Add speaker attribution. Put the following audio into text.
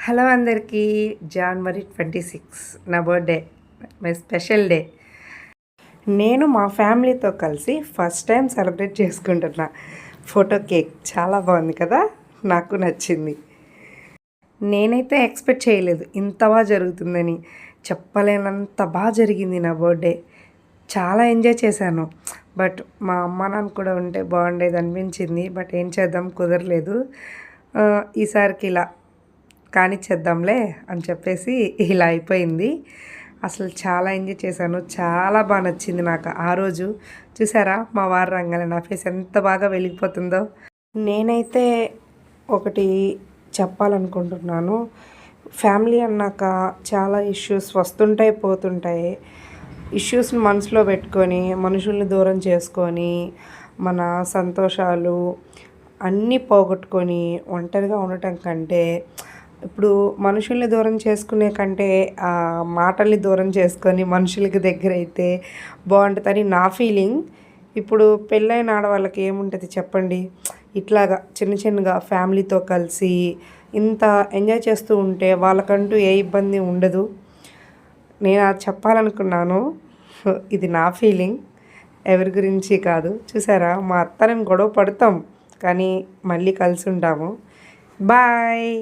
Speaker 1: Hello అందరికీ, జనవరి 26 నా birthday, my special day. నేను మా ఫ్యామిలీతో కలిసి ఫస్ట్ టైం సెలబ్రేట్ చేసుకుంటున్నా. ఫోటో కేక్ చాలా బాగుంది కదా, నాకు నచ్చింది. నేనైతే ఎక్స్పెక్ట్ చేయలేదు ఇంత బాగా జరుగుతుందని. చెప్పలేనంత బాగా జరిగింది నా బర్త్డే. చాలా ఎంజాయ్ చేశాను. బట్ మా అమ్మ నాన్న కూడా ఉంటే బాగుండేది అనిపించింది. బట్ ఏం చేద్దాం, కుదరలేదు. ఈసారికి ఇలా కానిచ్చేద్దాంలే అని చెప్పేసి ఇలా అయిపోయింది. అసలు చాలా ఎంజాయ్ చేశాను. చాలా బాగా నచ్చింది నాకు ఆ రోజు. చూసారా మా వారు రంగానే నా ఫేస్ ఎంత బాగా వెలిగిపోతుందో. నేనైతే ఒకటి చెప్పాలనుకుంటున్నాను. ఫ్యామిలీ అన్నాక చాలా ఇష్యూస్ వస్తుంటాయి, పోతుంటాయి. ఇష్యూస్ని మనసులో పెట్టుకొని మనుషుల్ని దూరం చేసుకొని మన సంతోషాలు అన్నీ పోగొట్టుకొని ఒంటరిగా ఉండటం కంటే, ఇప్పుడు మనుషుల్ని దూరం చేసుకునే కంటే మాటల్ని దూరం చేసుకొని మనుషులకి దగ్గర అయితే బాగుంటుందని నా ఫీలింగ్. ఇప్పుడు పెళ్ళైన ఆడవాళ్ళకి ఏముంటుంది చెప్పండి, ఇట్లాగా చిన్న చిన్నగా ఫ్యామిలీతో కలిసి ఇంత ఎంజాయ్ చేస్తూ ఉంటే వాళ్ళకంటూ ఏ ఇబ్బంది ఉండదు. నేను అది చెప్పాలనుకున్నాను. ఇది నా ఫీలింగ్, ఎవరి గురించి కాదు. చూసారా మా అత్త నేను గొడవ పడతాం కానీ మళ్ళీ కలిసి ఉంటాము. బాయ్.